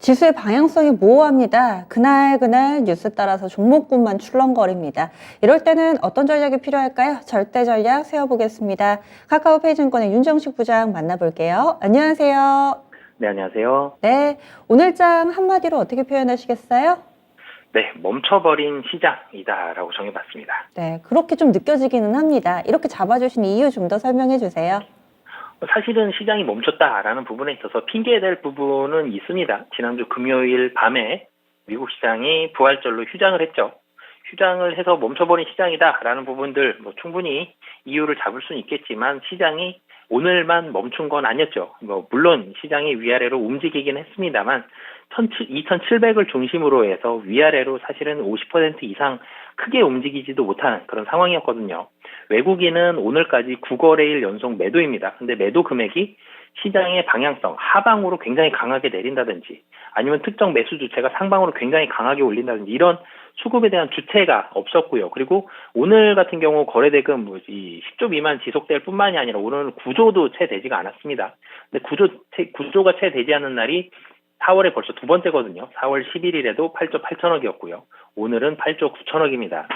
지수의 방향성이 모호합니다. 그날 뉴스 따라서 종목군만 출렁거립니다. 이럴 때는 어떤 전략이 필요할까요? 절대 전략 세워보겠습니다. 카카오페이증권의 윤정식 부장 만나볼게요. 안녕하세요. 네, 안녕하세요. 네, 오늘장 한마디로 어떻게 표현하시겠어요? 네, 멈춰버린 시장이다라고 정해봤습니다. 네, 그렇게 좀 느껴지기는 합니다. 이렇게 잡아주신 이유 좀 더 설명해 주세요. 사실은 시장이 멈췄다라는 부분에 있어서 핑계될 부분은 있습니다. 지난주 금요일 밤에 미국 시장이 부활절로 휴장을 했죠. 휴장을 해서 멈춰버린 시장이다라는 부분들 충분히 이유를 잡을 수는 있겠지만 시장이 오늘만 멈춘 건 아니었죠. 물론 시장이 위아래로 움직이긴 했습니다만 2,700을 중심으로 해서 위아래로 사실은 50% 이상 크게 움직이지도 못하는 그런 상황이었거든요. 외국인은 오늘까지 9거래일 연속 매도입니다. 근데 매도 금액이 시장의 방향성, 하방으로 굉장히 강하게 내린다든지 아니면 특정 매수 주체가 상방으로 굉장히 강하게 올린다든지 이런 수급에 대한 주체가 없었고요. 그리고 오늘 같은 경우 거래대금 10조 미만 지속될 뿐만이 아니라 오늘은 9조도 채 되지가 않았습니다. 근데 구조가 채 되지 않는 날이 4월에 벌써 두 번째거든요. 4월 11일에도 8조 8천억이었고요. 오늘은 8조 9천억입니다.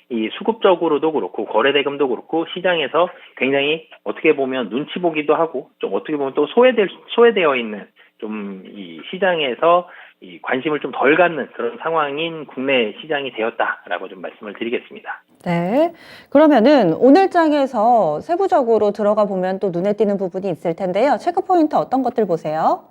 이 수급적으로도 그렇고 거래대금도 그렇고 시장에서 굉장히 어떻게 보면 눈치 보기도 하고 좀 어떻게 보면 또 소외되어 있는 좀 이 시장에서 이 관심을 좀 덜 갖는 그런 상황인 국내 시장이 되었다라고 좀 말씀을 드리겠습니다. 네. 그러면은 오늘장에서 세부적으로 들어가 보면 또 눈에 띄는 부분이 있을 텐데요. 체크 포인트 어떤 것들 보세요?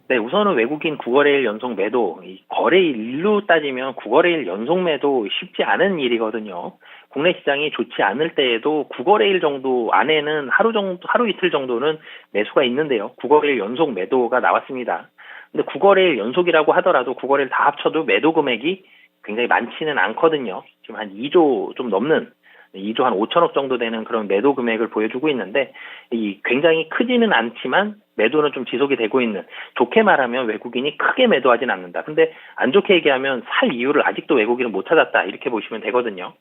네, 우선은 외국인 9거래일 연속 매도, 이 거래일로 따지면 9거래일 연속 매도 쉽지 않은 일이거든요. 국내 시장이 좋지 않을 때에도 9거래일 정도 안에는 하루 이틀 정도는 매수가 있는데요. 9거래일 연속 매도가 나왔습니다. 근데 9거래일 연속이라고 하더라도 9거래일 다 합쳐도 매도 금액이 굉장히 많지는 않거든요. 지금 한 2조 좀 넘는 2조 한 5천억 정도 되는 그런 매도 금액을 보여주고 있는데 이 굉장히 크지는 않지만 매도는 좀 지속이 되고 있는, 좋게 말하면 외국인이 크게 매도하진 않는다. 근데 안 좋게 얘기하면 살 이유를 아직도 외국인은 못 찾았다 이렇게 보시면 되거든요.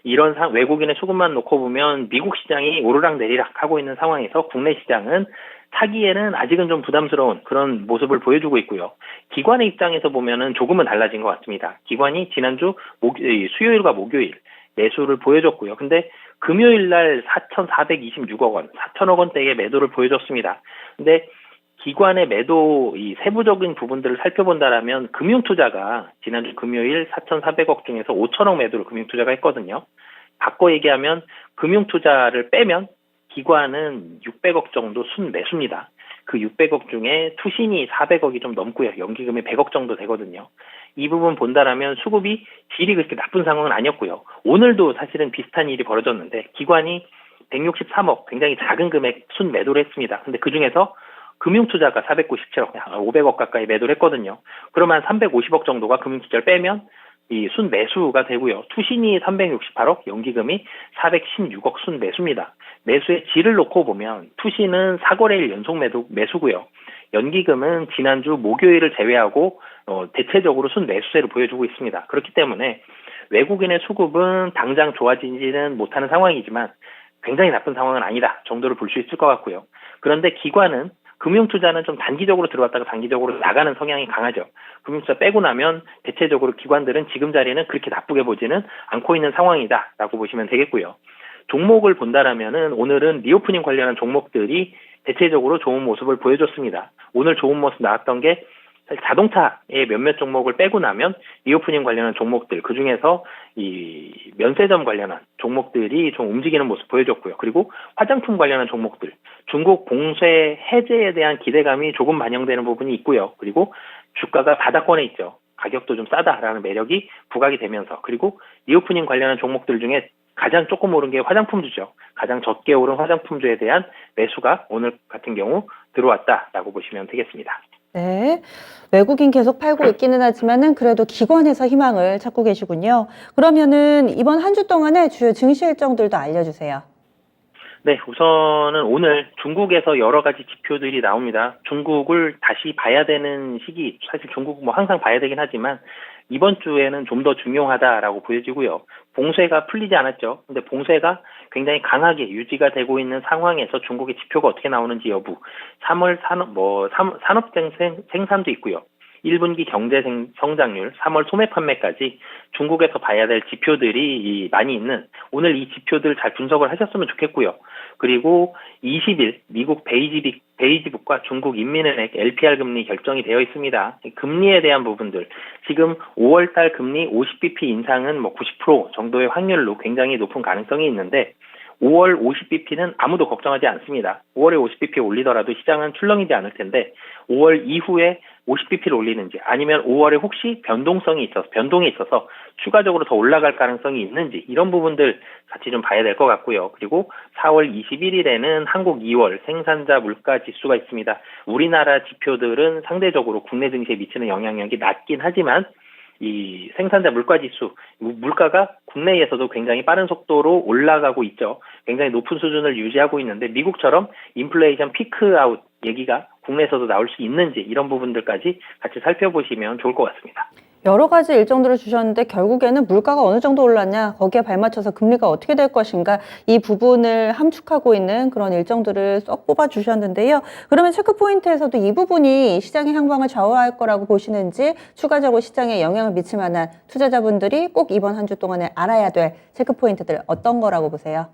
이런 외국인의 수급만 놓고 보면 미국 시장이 오르락 내리락 하고 있는 상황에서 국내 시장은 사기에는 아직은 좀 부담스러운 그런 모습을 보여주고 있고요. 기관의 입장에서 보면은 조금은 달라진 것 같습니다. 기관이 지난주 수요일과 목요일 매수를 보여줬고요. 근데 금요일 날 4,426억 원, 4천억 원대의 매도를 보여줬습니다. 근데 기관의 매도 이 세부적인 부분들을 살펴본다라면 금융투자가 지난주 금요일 4,400억 중에서 5천억 매도를 금융투자가 했거든요. 바꿔 얘기하면 금융투자를 빼면 기관은 600억 정도 순매수입니다. 그 600억 중에 투신이 400억이 좀 넘고요. 연기금이 100억 정도 되거든요. 이 부분 본다라면 수급이 질이 그렇게 나쁜 상황은 아니었고요. 오늘도 사실은 비슷한 일이 벌어졌는데 기관이 163억, 굉장히 작은 금액 순매도를 했습니다. 근데 그중에서 금융투자가 497억, 500억 가까이 매도를 했거든요. 그러면 350억 정도가 금융투자를 빼면 이 순매수가 되고요. 투신이 368억, 연기금이 416억 순매수입니다. 매수의 질을 놓고 보면 투신은 4거래일 연속 매수고요. 연기금은 지난주 목요일을 제외하고 대체적으로 순매수세를 보여주고 있습니다. 그렇기 때문에 외국인의 수급은 당장 좋아지지는 못하는 상황이지만 굉장히 나쁜 상황은 아니다 정도를 볼 수 있을 것 같고요. 그런데 기관은 금융투자는 좀 단기적으로 들어왔다가 단기적으로 나가는 성향이 강하죠. 금융투자 빼고 나면 대체적으로 기관들은 지금 자리는 그렇게 나쁘게 보지는 않고 있는 상황이다라고 보시면 되겠고요. 종목을 본다라면은 오늘은 리오프닝 관련한 종목들이 대체적으로 좋은 모습을 보여줬습니다. 오늘 좋은 모습 나왔던 게 자동차의 몇몇 종목을 빼고 나면 리오프닝 관련한 종목들, 그중에서 이 면세점 관련한 종목들이 좀 움직이는 모습 보여줬고요. 그리고 화장품 관련한 종목들, 중국 봉쇄 해제에 대한 기대감이 조금 반영되는 부분이 있고요. 그리고 주가가 바닥권에 있죠. 가격도 좀 싸다라는 매력이 부각이 되면서, 그리고 리오프닝 관련한 종목들 중에 가장 조금 오른 게 화장품주죠. 가장 적게 오른 화장품주에 대한 매수가 오늘 같은 경우 들어왔다라고 보시면 되겠습니다. 네. 외국인 계속 팔고 있기는 하지만은 그래도 기관에서 희망을 찾고 계시군요. 그러면은 이번 한 주 동안의 주요 증시 일정들도 알려주세요. 네, 우선은 오늘 중국에서 여러 가지 지표들이 나옵니다. 중국을 다시 봐야 되는 시기, 사실 중국 항상 봐야 되긴 하지만 이번 주에는 좀 더 중요하다라고 보여지고요. 봉쇄가 풀리지 않았죠. 근데 봉쇄가 굉장히 강하게 유지가 되고 있는 상황에서 중국의 지표가 어떻게 나오는지 여부, 3월 산업 생산도 있고요. 1분기 경제 성장률, 3월 소매 판매까지 중국에서 봐야 될 지표들이 많이 있는 오늘 이 지표들 잘 분석을 하셨으면 좋겠고요. 그리고 20일 미국 베이지북과 중국 인민은행 LPR 금리 결정이 되어 있습니다. 금리에 대한 부분들, 지금 5월달 금리 50bp 인상은 90% 정도의 확률로 굉장히 높은 가능성이 있는데 5월 50bp는 아무도 걱정하지 않습니다. 5월에 50bp 올리더라도 시장은 출렁이지 않을 텐데 5월 이후에 50bp를 올리는지 아니면 5월에 혹시 변동이 있어서 추가적으로 더 올라갈 가능성이 있는지 이런 부분들 같이 좀 봐야 될 것 같고요. 그리고 4월 21일에는 한국 2월 생산자 물가 지수가 있습니다. 우리나라 지표들은 상대적으로 국내 증시에 미치는 영향력이 낮긴 하지만 이 생산자 물가 지수, 물가가 국내에서도 굉장히 빠른 속도로 올라가고 있죠. 굉장히 높은 수준을 유지하고 있는데 미국처럼 인플레이션 피크아웃 얘기가 국내에서도 나올 수 있는지 이런 부분들까지 같이 살펴보시면 좋을 것 같습니다. 여러 가지 일정들을 주셨는데 결국에는 물가가 어느 정도 올랐냐, 거기에 발맞춰서 금리가 어떻게 될 것인가, 이 부분을 함축하고 있는 그런 일정들을 쏙 뽑아 주셨는데요. 그러면 체크포인트에서도 이 부분이 시장의 향방을 좌우할 거라고 보시는지, 추가적으로 시장에 영향을 미칠 만한 투자자분들이 꼭 이번 한 주 동안에 알아야 될 체크포인트들 어떤 거라고 보세요?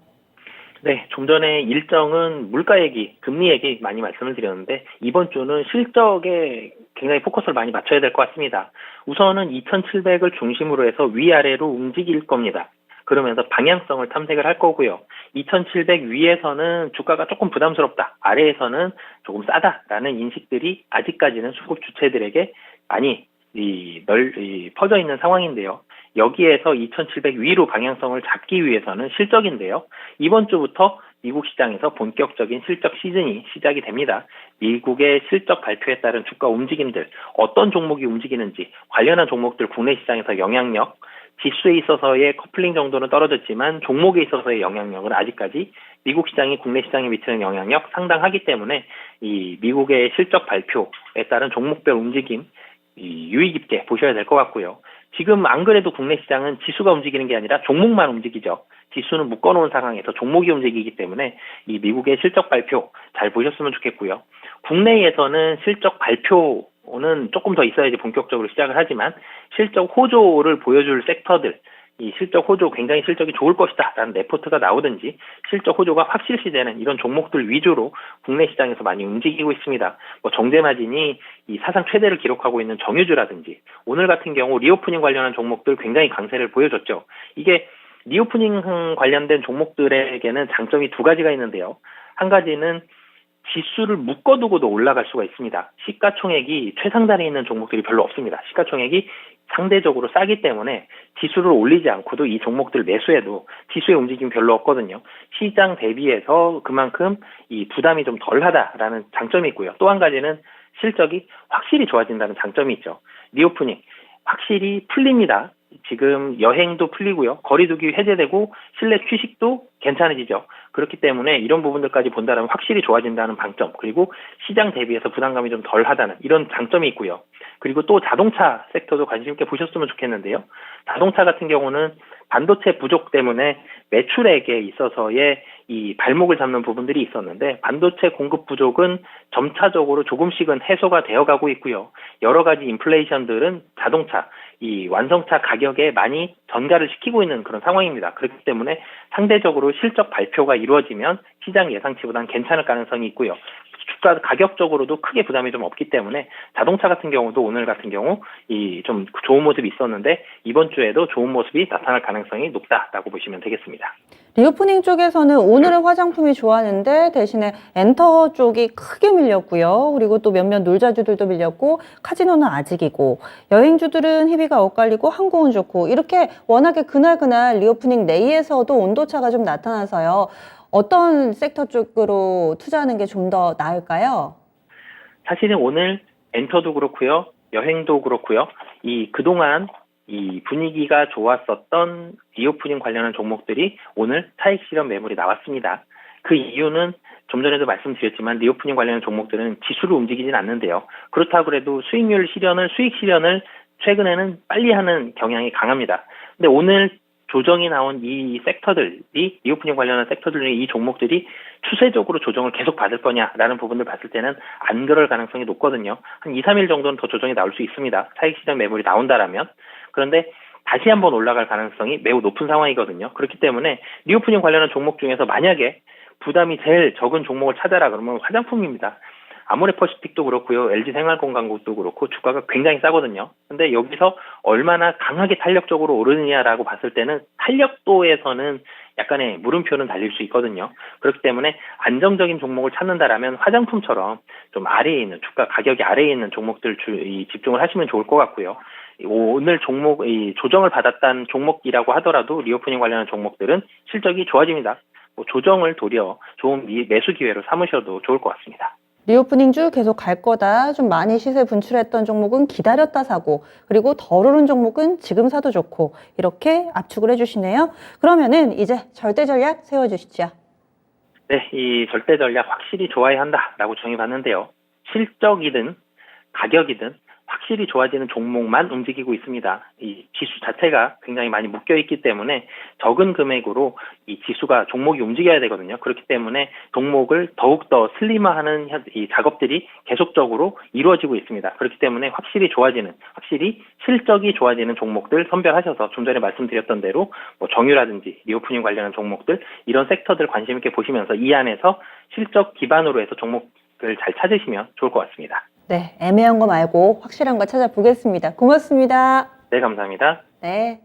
네, 좀 전에 일정은 물가 얘기, 금리 얘기 많이 말씀을 드렸는데 이번 주는 실적에 굉장히 포커스를 많이 맞춰야 될 것 같습니다. 우선은 2,700을 중심으로 해서 위아래로 움직일 겁니다. 그러면서 방향성을 탐색을 할 거고요. 2,700 위에서는 주가가 조금 부담스럽다. 아래에서는 조금 싸다라는 인식들이 아직까지는 수급 주체들에게 많이 퍼져 있는 상황인데요. 여기에서 2,700 위로 방향성을 잡기 위해서는 실적인데요. 이번 주부터 미국 시장에서 본격적인 실적 시즌이 시작이 됩니다. 미국의 실적 발표에 따른 주가 움직임들, 어떤 종목이 움직이는지, 관련한 종목들 국내 시장에서 영향력, 지수에 있어서의 커플링 정도는 떨어졌지만 종목에 있어서의 영향력은 아직까지 미국 시장이 국내 시장에 미치는 영향력 상당하기 때문에 이 미국의 실적 발표에 따른 종목별 움직임 유의 깊게 보셔야 될 것 같고요. 지금 안 그래도 국내 시장은 지수가 움직이는 게 아니라 종목만 움직이죠. 지수는 묶어놓은 상황에서 종목이 움직이기 때문에 이 미국의 실적 발표 잘 보셨으면 좋겠고요. 국내에서는 실적 발표는 조금 더 있어야지 본격적으로 시작을 하지만 실적 호조를 보여줄 섹터들, 이 실적 호조 굉장히 실적이 좋을 것이다 라는 레포트가 나오든지 실적 호조가 확실시되는 이런 종목들 위주로 국내 시장에서 많이 움직이고 있습니다. 정제마진이 이 사상 최대를 기록하고 있는 정유주라든지 오늘 같은 경우 리오프닝 관련한 종목들 굉장히 강세를 보여줬죠. 이게 리오프닝 관련된 종목들에게는 장점이 두 가지가 있는데요. 한 가지는 지수를 묶어두고도 올라갈 수가 있습니다. 시가총액이 최상단에 있는 종목들이 별로 없습니다. 시가총액이 상대적으로 싸기 때문에 지수를 올리지 않고도 이 종목들 매수해도 지수의 움직임이 별로 없거든요. 시장 대비해서 그만큼 이 부담이 좀 덜하다라는 장점이 있고요. 또 한 가지는 실적이 확실히 좋아진다는 장점이 있죠. 리오프닝 확실히 풀립니다. 지금 여행도 풀리고요. 거리두기 해제되고 실내 휴식도 괜찮아지죠. 그렇기 때문에 이런 부분들까지 본다면 확실히 좋아진다는 방점, 그리고 시장 대비해서 부담감이 좀 덜하다는 이런 장점이 있고요. 그리고 또 자동차 섹터도 관심 있게 보셨으면 좋겠는데요. 자동차 같은 경우는 반도체 부족 때문에 매출액에 있어서의 이 발목을 잡는 부분들이 있었는데 반도체 공급 부족은 점차적으로 조금씩은 해소가 되어가고 있고요. 여러 가지 인플레이션들은 자동차, 이 완성차 가격에 많이 전가를 시키고 있는 그런 상황입니다. 그렇기 때문에 상대적으로 실적 발표가 이루어지면 시장 예상치보다는 괜찮을 가능성이 있고요. 주가 가격적으로도 크게 부담이 좀 없기 때문에 자동차 같은 경우도 오늘 같은 경우 이 좀 좋은 모습이 있었는데 이번 주에도 좋은 모습이 나타날 가능성이 높다라고 보시면 되겠습니다. 리오프닝 쪽에서는 오늘은 화장품이 좋았는데 대신에 엔터 쪽이 크게 밀렸고요. 그리고 또 몇몇 놀자주들도 밀렸고 카지노는 아직이고 여행주들은 희비가 엇갈리고 항공은 좋고 이렇게 워낙에 그날 리오프닝 내에서도 온도차가 좀 나타나서요. 어떤 섹터 쪽으로 투자하는 게 좀 더 나을까요? 사실은 오늘 엔터도 그렇고요. 여행도 그렇고요. 그동안 이 분위기가 좋았었던 리오프닝 관련한 종목들이 오늘 차익 실현 매물이 나왔습니다. 그 이유는 좀 전에도 말씀드렸지만 리오프닝 관련한 종목들은 지수로 움직이진 않는데요. 그렇다고 해도 수익 실현을 최근에는 빨리 하는 경향이 강합니다. 근데 오늘 조정이 나온 이 섹터들이 리오프닝 관련한 섹터들 중에 이 종목들이 추세적으로 조정을 계속 받을 거냐라는 부분을 봤을 때는 안 그럴 가능성이 높거든요. 한 2, 3일 정도는 더 조정이 나올 수 있습니다. 차익시장 매물이 나온다라면. 그런데 다시 한번 올라갈 가능성이 매우 높은 상황이거든요. 그렇기 때문에 리오프닝 관련한 종목 중에서 만약에 부담이 제일 적은 종목을 찾아라 그러면 화장품입니다. 아모레퍼시픽도 그렇고요. LG생활건강도 그렇고 주가가 굉장히 싸거든요. 근데 여기서 얼마나 강하게 탄력적으로 오르느냐라고 봤을 때는 탄력도에서는 약간의 물음표는 달릴 수 있거든요. 그렇기 때문에 안정적인 종목을 찾는다라면 화장품처럼 좀 아래에 있는 주가 가격이 아래에 있는 종목들 집중을 하시면 좋을 것 같고요. 오늘 종목 조정을 받았다는 종목이라고 하더라도 리오프닝 관련한 종목들은 실적이 좋아집니다. 조정을 도리어 좋은 매수 기회로 삼으셔도 좋을 것 같습니다. 리오프닝주 계속 갈 거다. 좀 많이 시세 분출했던 종목은 기다렸다 사고, 그리고 덜 오른 종목은 지금 사도 좋고, 이렇게 압축을 해주시네요. 그러면은 이제 절대 전략 세워주시죠. 네, 이 절대 전략 확실히 좋아야 한다라고 정해봤는데요. 실적이든 가격이든 확실히 좋아지는 종목만 움직이고 있습니다. 이 지수 자체가 굉장히 많이 묶여있기 때문에 적은 금액으로 이 지수가 종목이 움직여야 되거든요. 그렇기 때문에 종목을 더욱더 슬림화하는 이 작업들이 계속적으로 이루어지고 있습니다. 그렇기 때문에 확실히 실적이 좋아지는 종목들 선별하셔서 좀 전에 말씀드렸던 대로 정유라든지 리오프닝 관련한 종목들 이런 섹터들 관심 있게 보시면서 이 안에서 실적 기반으로 해서 종목을 잘 찾으시면 좋을 것 같습니다. 네, 애매한 거 말고 확실한 거 찾아보겠습니다. 고맙습니다. 네, 감사합니다. 네.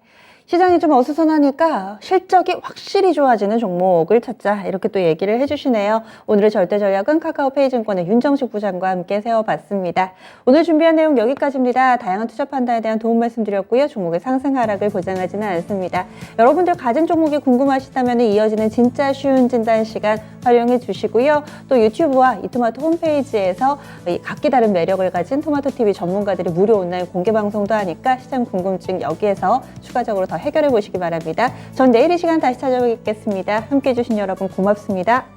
시장이 좀 어수선하니까 실적이 확실히 좋아지는 종목을 찾자 이렇게 또 얘기를 해주시네요. 오늘의 절대 전략은 카카오페이증권의 윤정식 부장과 함께 세워봤습니다. 오늘 준비한 내용 여기까지입니다. 다양한 투자 판단에 대한 도움 말씀드렸고요. 종목의 상승 하락을 보장하지는 않습니다. 여러분들 가진 종목이 궁금하시다면 이어지는 진짜 쉬운 진단 시간 활용해 주시고요. 또 유튜브와 이토마토 홈페이지에서 각기 다른 매력을 가진 토마토TV 전문가들이 무료 온라인 공개 방송도 하니까 시장 궁금증 여기에서 추가적으로 더 해결해 보시기 바랍니다. 전 내일 이 시간 다시 찾아뵙겠습니다. 함께해 주신 여러분 고맙습니다.